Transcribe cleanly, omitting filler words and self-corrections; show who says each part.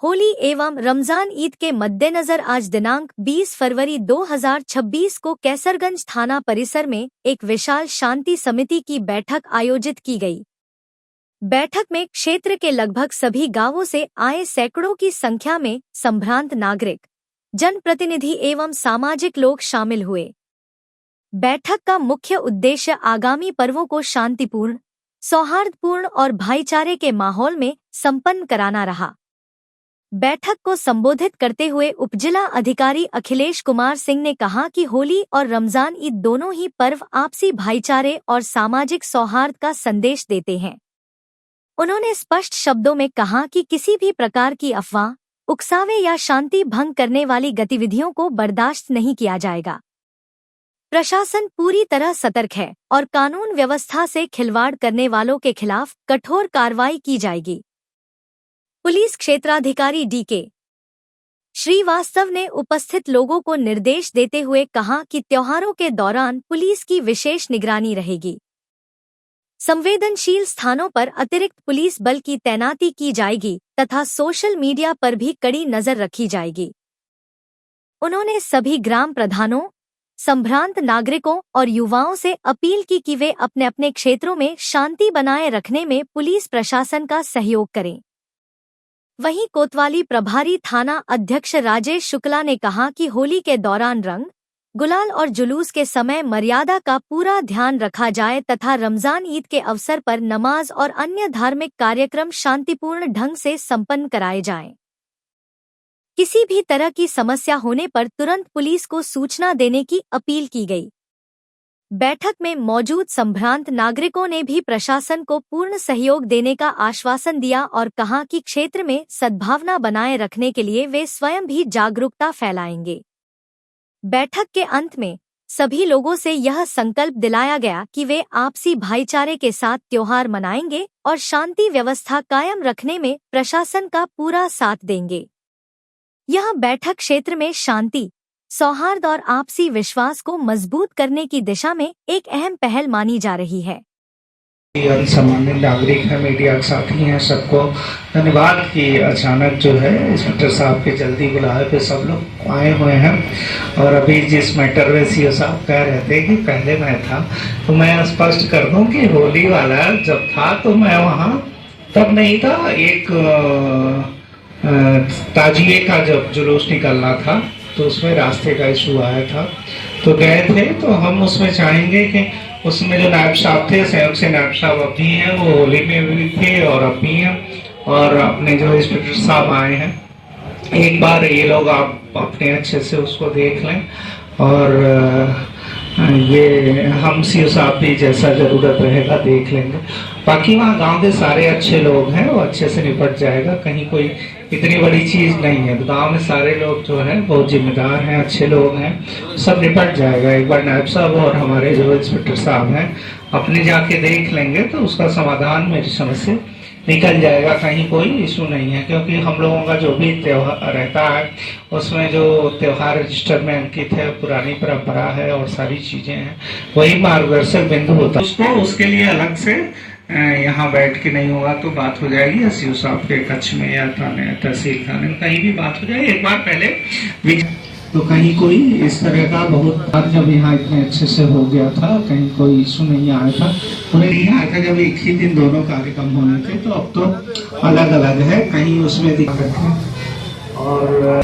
Speaker 1: होली एवं रमजान ईद के मद्देनजर आज दिनांक 20 फरवरी 2026 को कैसरगंज थाना परिसर में एक विशाल शांति समिति की बैठक आयोजित की गई। बैठक में क्षेत्र के लगभग सभी गांवों से आए सैकड़ों की संख्या में संभ्रांत नागरिक, जनप्रतिनिधि एवं सामाजिक लोग शामिल हुए। बैठक का मुख्य उद्देश्य आगामी पर्वों को शांतिपूर्ण, सौहार्दपूर्ण और भाईचारे के माहौल में संपन्न कराना रहा। बैठक को संबोधित करते हुए उपजिला अधिकारी अखिलेश कुमार सिंह ने कहा कि होली और रमजान ईद दोनों ही पर्व आपसी भाईचारे और सामाजिक सौहार्द का संदेश देते हैं। उन्होंने स्पष्ट शब्दों में कहा कि किसी भी प्रकार की अफवाह, उकसावे या शांति भंग करने वाली गतिविधियों को बर्दाश्त नहीं किया जाएगा। प्रशासन पूरी तरह सतर्क है और कानून व्यवस्था से खिलवाड़ करने वालों के खिलाफ कठोर कार्रवाई की जाएगी। पुलिस क्षेत्राधिकारी डी.के. श्रीवास्तव ने उपस्थित लोगों को निर्देश देते हुए कहा कि त्योहारों के दौरान पुलिस की विशेष निगरानी रहेगी। संवेदनशील स्थानों पर अतिरिक्त पुलिस बल की तैनाती की जाएगी तथा सोशल मीडिया पर भी कड़ी नजर रखी जाएगी। उन्होंने सभी ग्राम प्रधानों, संभ्रांत नागरिकों और युवाओं से अपील की कि वे अपने अपने क्षेत्रों में शांति बनाए रखने में पुलिस प्रशासन का सहयोग करें। वहीं कोतवाली प्रभारी थाना अध्यक्ष राजेश शुक्ला ने कहा कि होली के दौरान रंग, गुलाल और जुलूस के समय मर्यादा का पूरा ध्यान रखा जाए तथा रमजान ईद के अवसर पर नमाज और अन्य धार्मिक कार्यक्रम शांतिपूर्ण ढंग से संपन्न कराए जाएं। किसी भी तरह की समस्या होने पर तुरंत पुलिस को सूचना देने की अपील की गई। बैठक में मौजूद संभ्रांत नागरिकों ने भी प्रशासन को पूर्ण सहयोग देने का आश्वासन दिया और कहा कि क्षेत्र में सद्भावना बनाए रखने के लिए वे स्वयं भी जागरूकता फैलाएंगे। बैठक के अंत में सभी लोगों से यह संकल्प दिलाया गया कि वे आपसी भाईचारे के साथ त्योहार मनाएंगे और शांति व्यवस्था कायम रखने में प्रशासन का पूरा साथ देंगे। यह बैठक क्षेत्र में शांति, सौहार्द और आपसी विश्वास को मजबूत करने की दिशा में एक अहम पहल मानी जा रही है।
Speaker 2: सामान्य नागरिक है, मीडिया के साथी हैं, सबको धन्यवाद कि अचानक जो है इंस्पेक्टर साहब के जल्दी बुलाए पे सब लोग आए हुए हैं। और अभी जिस मैटर में सीओ साहब कह रहे थे कि पहले मैं था, तो मैं स्पष्ट कर दूं कि होली वाला जब था तो मैं वहाँ तब नहीं था। एक ताजिए का जब जुलूस निकलना था तो उसमें रास्ते का इशू आया था, तो गए थे। तो हम उसमें चाहेंगे कि उसमें जो नायब साहब थे, संयुक्त से नायब साहब अब भी हैं, वो होली में भी थे और अब भी हैं। और अपने जो इंस्पेक्टर साहब आए हैं, एक बार ये लोग आप अपने अच्छे से उसको देख लें। और ये हम सीओ साहब भी जैसा जरूरत रहेगा देख लेंगे। बाकी वहाँ गांव के सारे अच्छे लोग हैं, वो अच्छे से निपट जाएगा। कहीं कोई इतनी बड़ी चीज नहीं है। गांव में सारे लोग जो है बहुत जिम्मेदार हैं, अच्छे लोग हैं, सब निपट जाएगा। एक बार नायब साहब और हमारे जो इंस्पेक्टर साहब हैं अपने जाके देख लेंगे तो उसका समाधान मेरी समझ से निकल जाएगा। कहीं कोई इशू नहीं है, क्योंकि हम लोगों का जो भी त्योहार रहता है उसमें जो त्योहार रजिस्टर में अंकित है, पुरानी परंपरा है और सारी चीजें हैं, वही मार्गदर्शक बिंदु होता है। उसको उसके लिए अलग से यहाँ बैठ के नहीं होगा तो बात हो जाएगी एसडीओ साहब के कक्ष में या थाने, तहसील थाने में, कहीं भी बात हो जाएगी। एक बार पहले तो कहीं कोई इस तरह का बहुत जब यहाँ इतने अच्छे से हो गया था, कहीं कोई इशू नहीं आया था। उन्हें नहीं आया था जब एक ही दिन दोनों कार्यक्रम होने थे, तो अब तो अलग अलग है, कहीं उसमें दिक्कत है। और